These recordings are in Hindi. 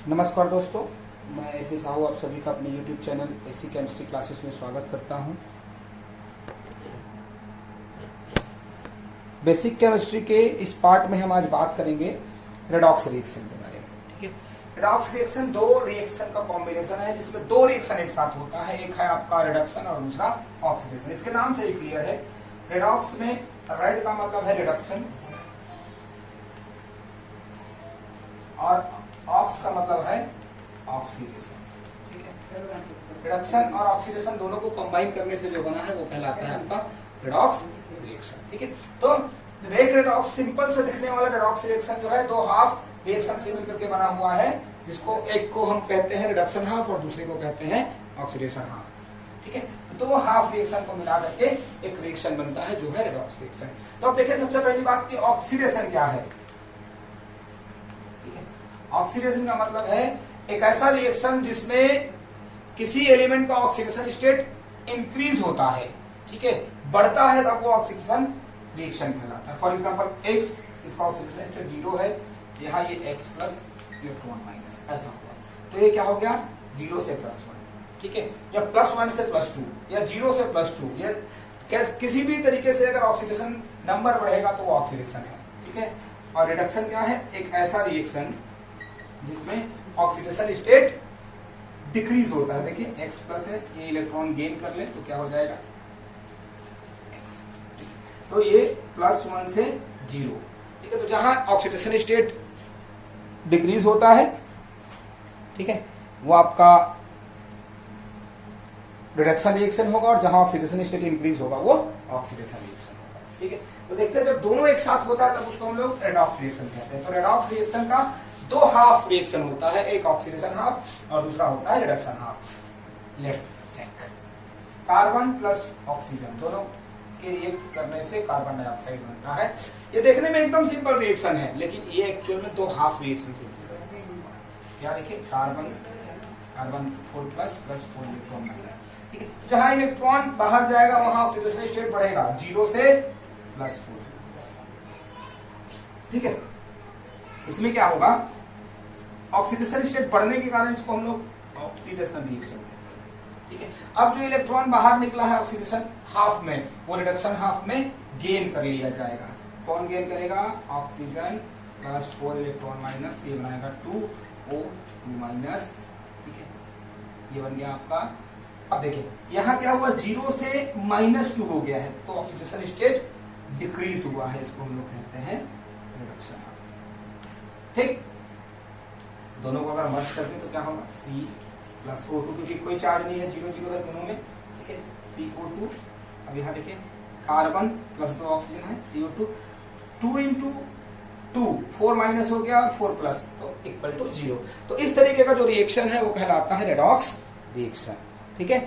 नमस्कार दोस्तों, मैं एसी साहू आप सभी का अपने YouTube channel AC chemistry classes में स्वागत करता हूं। बेसिक केमिस्ट्री के इस पार्ट में हम आज बात करेंगे रेडॉक्स रिएक्शन के बारे में। ठीक है, रेडॉक्स रिएक्शन दो रिएक्शन का कॉम्बिनेशन है जिसमें दो रिएक्शन एक साथ होता है। एक है आपका रिडक्शन और दूसरा ऑक्सीडेशन। इसके नाम से ही क्लियर है। रेडॉक्स में रेड का मतलब है रिडक्शन और ऑक्स का मतलब है ऑक्सीडेशन। ठीक है, रिडक्शन और ऑक्सीडेशन दोनों को कंबाइन करने से जो बना है वो कहलाता है आपका रेडॉक्स रिएक्शन। ठीक है, तो एक रेडॉक्स सिंपल से दिखने वाला रेडॉक्स रिएक्शन जो है दो हाफ रिएक्शन से मिलकर के बना हुआ है, जिसको एक को हम कहते हैं रिडक्शन हाफ और दूसरे को कहते हैं ऑक्सीडेशन हाफ। ठीक है, दो हाफ रिएक्शन को मिला करके एक रिएक्शन बनता है जो है रेडॉक्स रिएक्शन। तो अब देखिए सबसे पहली बात की ऑक्सीडेशन क्या है। ऑक्सीडेशन का मतलब है एक ऐसा रिएक्शन जिसमें किसी एलिमेंट का ऑक्सीडेशन स्टेट इंक्रीज होता है। ठीक है, बढ़ता है तब वो ऑक्सीडेशन रिएक्शन कहलाता है। फॉर एग्जांपल एक्स, इसका ऑक्सीडेशन स्टेट 0 है, यहाँ ये एक्स प्लस इलेक्ट्रॉन माइनस ऐसा हुआ, तो ये क्या हो गया 0 से +1। ठीक है, या +1 से +2 या 0 से +2 या किसी भी तरीके से अगर ऑक्सीडेशन नंबर बढ़ेगा तो वो ऑक्सीडेशन है। ठीक है, और रिडक्शन क्या है, एक ऐसा रिएक्शन जिसमें ऑक्सीडेशन स्टेट डिक्रीज होता है। देखिए x प्लस है, ये इलेक्ट्रॉन गेन कर ले तो क्या हो जाएगा x। तो ये +1 से 0। ठीक है, तो जहां ऑक्सीडेशन स्टेट डिक्रीज होता है, ठीक है, वो आपका रिडक्शन रिएक्शन होगा, और जहां ऑक्सीडेशन स्टेट इंक्रीज होगा वो ऑक्सीडेशन रिएक्शन होगा। ठीक है, तो देखते हैं जब दोनों एक साथ होता है तब उसको हम लोग रेडॉक्स रिएक्शन कहते हैं। तो रेडॉक्स रिएक्शन का दो हाफ रिएक्शन होता है, एक ऑक्सीडेशन हाफ और दूसरा होता है reduction half. Let's check. Carbon plus oxygen दोनों के रिएक्ट करने से कार्बन डाइऑक्साइड बनता है। ये देखने में एकदम सिंपल रिएक्शन है, लेकिन ये एक्चुअल में दो हाफ रिएक्शन से क्या देखिए, कार्बन 4+ + 4 इलेक्ट्रॉन माइनस। ठीक है, जहां इलेक्ट्रॉन बाहर जाएगा वहां ऑक्सीडेशन स्टेट बढ़ेगा 0 से +4। ठीक है, इसमें क्या होगा, ऑक्सीडेशन स्टेट बढ़ने के कारण इसको हम लोग ऑक्सीडेशन रिएक्शन कहते हैं। ठीक है, अब जो इलेक्ट्रॉन बाहर निकला है ऑक्सीडेशन हाफ में, वो रिडक्शन हाफ में गेन कर लिया जाएगा। कौन गेन करेगा, ऑक्सीजन प्लस 4 इलेक्ट्रॉन माइनस, ये बनाएगा 2O2 माइनस। ठीक है, ये बन गया आपका। अब देखिए यहां क्या हुआ, 0 से -2 हो गया है, तो ऑक्सीडेशन स्टेट डिक्रीज हुआ है, इसको हम लोग कहते हैं रिडक्शन। ठीक, दोनों को अगर मर्ज करते तो क्या होगा, C + O2, क्योंकि कोई चार्ज नहीं है, 0-0 है दोनों में। ठीक है, CO2। अब यहाँ देखिए कार्बन प्लस 2 ऑक्सीजन है, CO2, 2 × 2 4 माइनस हो गया, 4 प्लस, तो = 0। तो इस तरीके का जो रिएक्शन है वो कहलाता है रेडॉक्स रिएक्शन। ठीक है,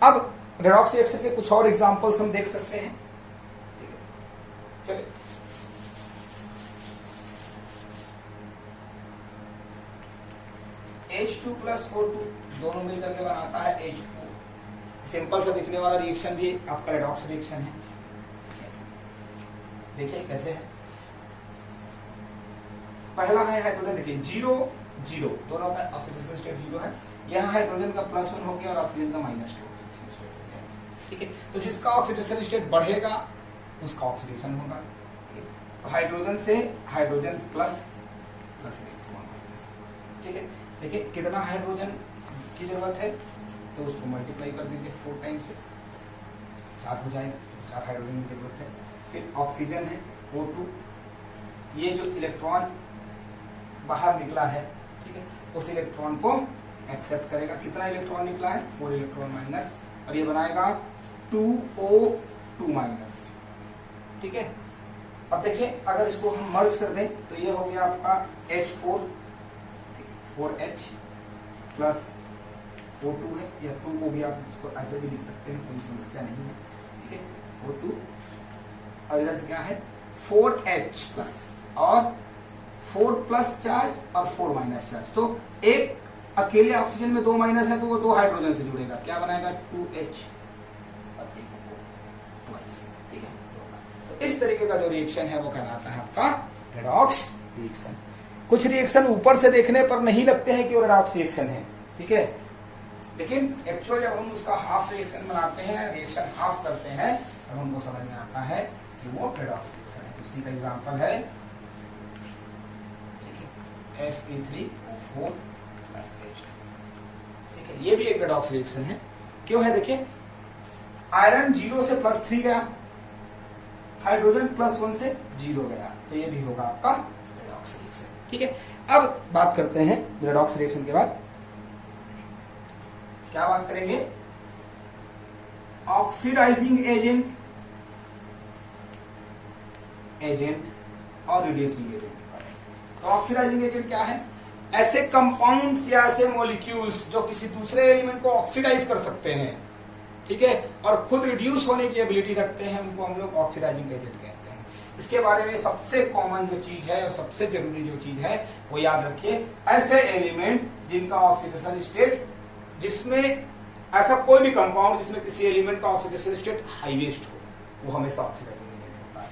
अब रेडॉक्स रिएक्शन के कुछ और एग्जांपल्स हम देख सकते हैं। ठीक है, चलिए H2 + O2 दोनों मिलकर के बनाता है H2। सिंपल सा दिखने वाला रिएक्शन भी आपका रेडॉक्स रिएक्शन है। देखिए कैसे है, पहला है हाइड्रोजन, देखिए 0-0 दोनों का ऑक्सीडेशन स्टेट 0 है। यहाँ हाइड्रोजन का +1 हो गया और ऑक्सीजन का -2 ऑक्सीडेशन स्टेट हो गया। ठीक है, तो जिसका ऑक्सीडेशन स्टेट बढ़ेगा उसका ऑक्सीडेशन होगा। तो हाइड्रोजन से हाइड्रोजन प्लस इलेक्ट्रॉन माइनस। ठीक है, देखिए कितना हाइड्रोजन की जरूरत है, तो उसको मल्टीप्लाई कर दीजिए 4 टाइम्स से, 4 हो जाएगा, 4 हाइड्रोजन की जरूरत है। फिर ऑक्सीजन है O2, ये जो इलेक्ट्रॉन बाहर निकला है, ठीक है, उस इलेक्ट्रॉन को एक्सेप्ट करेगा। कितना इलेक्ट्रॉन निकला है, 4 इलेक्ट्रॉन माइनस, और ये बनाएगा 2O2 माइनस। ठीक है, अब देखिए अगर इसको हम मर्ज कर दें तो ये हो गया आपका H4 4H प्लस O2 है, या 2 को भी आप इसको ऐसे भी लिख सकते हैं, कोई समस्या नहीं है। ठीक है, O2, और इधर से क्या है 4H प्लस, और 4+ चार्ज और 4- चार्ज। तो एक अकेले ऑक्सीजन में 2 माइनस है तो वो 2 हाइड्रोजन से जुड़ेगा, क्या बनाएगा 2H और 1 ट्वाइस। ठीक है, तो इस तरीके का जो रिएक्शन है वो कहलाता है आपका रेडॉक्स रिएक्शन। कुछ रिएक्शन ऊपर से देखने पर नहीं लगते हैं कि वो रेडॉक्स रिएक्शन है, ठीक है, लेकिन एक्चुअल जब हम उसका हाफ रिएक्शन बनाते हैं, रिएक्शन हाफ करते हैं, तब हमको समझ में आता है कि वो रेडॉक्स रिएक्शन है। इसी का एग्जांपल है, ठीक है, Fe3O4 प्लस H2, ठीक है, ये भी एक रेडॉक्स रिएक्शन है। क्यों है देखिए, आयरन 0 से +3 गया, हाइड्रोजन +1 से 0 गया, तो ये भी होगा आपका रेडॉक्स रिएक्शन, ठीक है। अब बात करते हैं रेडॉक्स रिएक्शन के बाद क्या बात करेंगे, ऑक्सीडाइजिंग एजेंट और रिड्यूसिंग एजेंट। तो ऑक्सीडाइजिंग एजेंट क्या है, ऐसे कंपाउंड्स या ऐसे मॉलिक्यूल्स जो किसी दूसरे एलिमेंट को ऑक्सीडाइज कर सकते हैं, ठीक है, और खुद रिड्यूस होने की एबिलिटी रखते हैं, उनको हम लोग ऑक्सीडाइजिंग एजेंट कहते हैं। इसके बारे में सबसे कॉमन जो चीज है और सबसे जरूरी जो चीज है वो याद रखिए, ऐसे एलिमेंट जिनका ऑक्सीडेशन स्टेट, जिसमें ऐसा कोई भी कंपाउंड जिसमें किसी एलिमेंट का ऑक्सीडेशन स्टेट हाईएस्ट हो, वो हमेशा ऑक्सीडाइजिंग एजेंट होता है।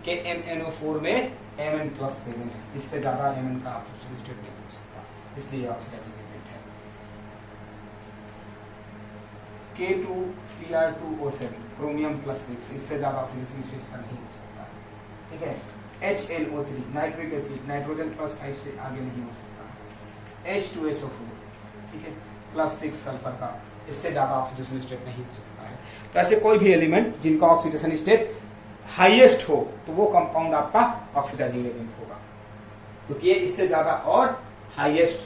KMnO4 में Mn+7 है, इससे ज्यादा Mn का ऑक्सीडेशन स्टेट नहीं हो सकता, इसलिए ऑक्सीडाइजिंग एजेंट है। K2Cr2O7 क्रोमियम +6, इससे ज्यादा ऑक्सीडेशन स्टेट का नहीं हो सकता, ठीक है। HNO3 नाइट्रिक एसिड, नाइट्रोजन +5 से आगे नहीं हो सकता। H2SO4, ठीक है, +6 सल्फर का, इससे ज्यादा ऑक्सीडेशन स्टेट नहीं हो सकता है। तो ऐसे कोई भी एलिमेंट जिनका ऑक्सीडेशन स्टेट हाईएस्ट हो, तो वो कंपाउंड आपका ऑक्सीडाइजिंग एजेंट होगा, क्योंकि ये इससे ज्यादा और हाईएस्ट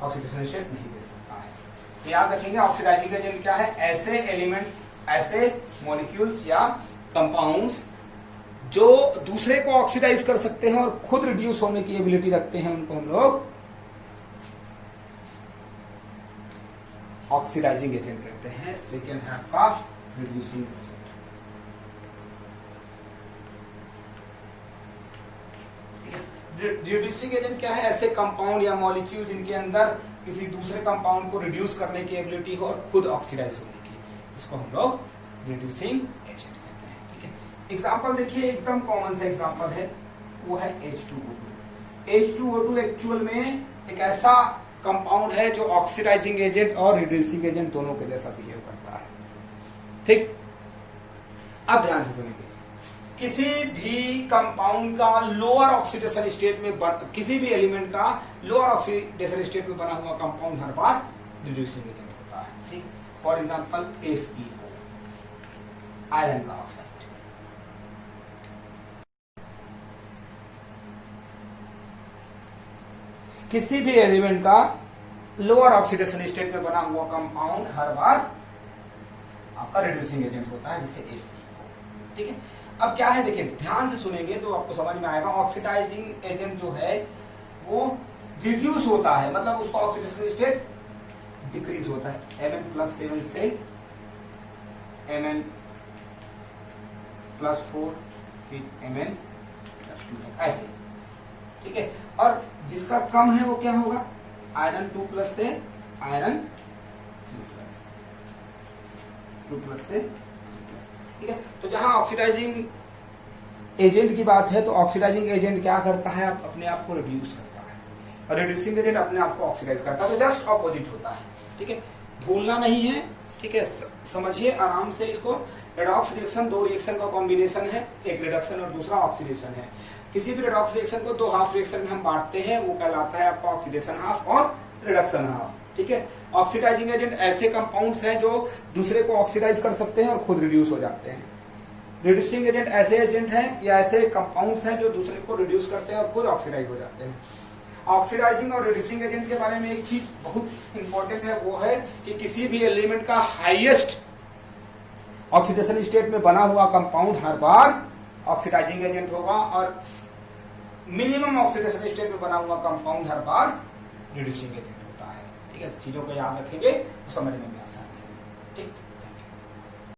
ऑक्सीडेशन स्टेट नहीं दे सकता है। तो याद रखेंगे, ऑक्सीडाइजिंग एजेंट क्या है, ऐसे एलिमेंट, ऐसे मॉलिक्यूल्स या कंपाउंड्स जो दूसरे को ऑक्सीडाइज कर सकते हैं और खुद रिड्यूस होने की एबिलिटी रखते हैं, उनको हम लोग ऑक्सीडाइजिंग एजेंट कहते हैं। सेकेंड है आपका रिड्यूसिंग एजेंट। रिड्यूसिंग एजेंट क्या है, ऐसे कंपाउंड या मॉलिक्यूल जिनके अंदर किसी दूसरे कंपाउंड को रिड्यूस करने की एबिलिटी हो और खुद ऑक्सीडाइज होने की, इसको हम लोग रिड्यूसिंग एजेंट कहते हैं, ठीक है। एग्जाम्पल देखिए, एकदम कॉमन सा एग्जाम्पल है, वो है H2O2। H2O2 एक्चुअल में एक ऐसा कंपाउंड है जो ऑक्सीडाइजिंग एजेंट और रिड्यूसिंग एजेंट दोनों के जैसा बिहेव करता है, ठीक। अब ध्यान से सुनिए, किसी भी कंपाउंड का लोअर ऑक्सीडेशन स्टेट में किसी भी एलिमेंट का लोअर ऑक्सीडेशन स्टेट में बना हुआ कंपाउंड हर बार रिड्यूसिंग एजेंट होता है, ठीक। फॉर एग्जांपल FeO, आयरन का ऑक्साइड, किसी भी एलिमेंट का लोअर ऑक्सीडेशन स्टेट में बना हुआ कंपाउंड हर बार आपका रिड्यूसिंग एजेंट होता है, जैसे FeO, ठीक है। अब क्या है देखिए, ध्यान से सुनेंगे तो आपको समझ में आएगा। ऑक्सीडाइजिंग एजेंट जो है वो रिड्यूस होता है, मतलब उसका ऑक्सीडेशन स्टेट डिक्रीज होता है, Mn+7 से Mn+4 फिर Mn+2 तक, ऐसे, ठीक है। और जिसका कम है वो क्या होगा, आयरन 2+ से आयरन 2+ से, ठीक है। तो जहां ऑक्सीडाइजिंग एजेंट की बात है, तो ऑक्सीडाइजिंग एजेंट क्या करता है, अपने आप को रिड्यूस करता है, और रिड्यूसिंग एजेंट अपने आप को ऑक्सीडाइज करता है, तो जस्ट ऑपोजिट होता है, ठीक है। भूलना नहीं है, ठीक है, समझिए आराम से इसको। रेडॉक्स रिएक्शन दो रिएक्शन का कॉम्बिनेशन है, एक रिडक्शन और दूसरा ऑक्सीडेशन है। किसी भी रेडॉक्स रिएक्शन को दो हाफ रिएक्शन में हम बांटते हैं, वो कहलाता है आपका ऑक्सीडेशन हाफ और रिडक्शन हाफ, ठीक है। ऑक्सीडाइजिंग एजेंट ऐसे कंपाउंड्स हैं जो दूसरे को ऑक्सीडाइज कर सकते हैं और खुद रिड्यूस हो जाते हैं। रिड्यूसिंग एजेंट ऐसे एजेंट हैं या ऐसे कंपाउंड्स हैं जो दूसरे को रिड्यूस करते हैं और खुद ऑक्सीडाइज हो जाते हैं। ऑक्सीडाइजिंग और रिड्यूसिंग एजेंट के बारे में एक चीज बहुत इंपॉर्टेंट है, वो है कि किसी भी एलिमेंट का हाईएस्ट ऑक्सीडेशन स्टेट में बना हुआ कंपाउंड हर बार ऑक्सीडाइजिंग एजेंट होगा, और मिनिमम ऑक्सीडेशन स्टेट में बना हुआ कंपाउंड हर बार रिड्यूसिंग एजेंट होता है, ठीक है। चीजों को याद रखेंगे तो समझने में आसानी है, ठीक।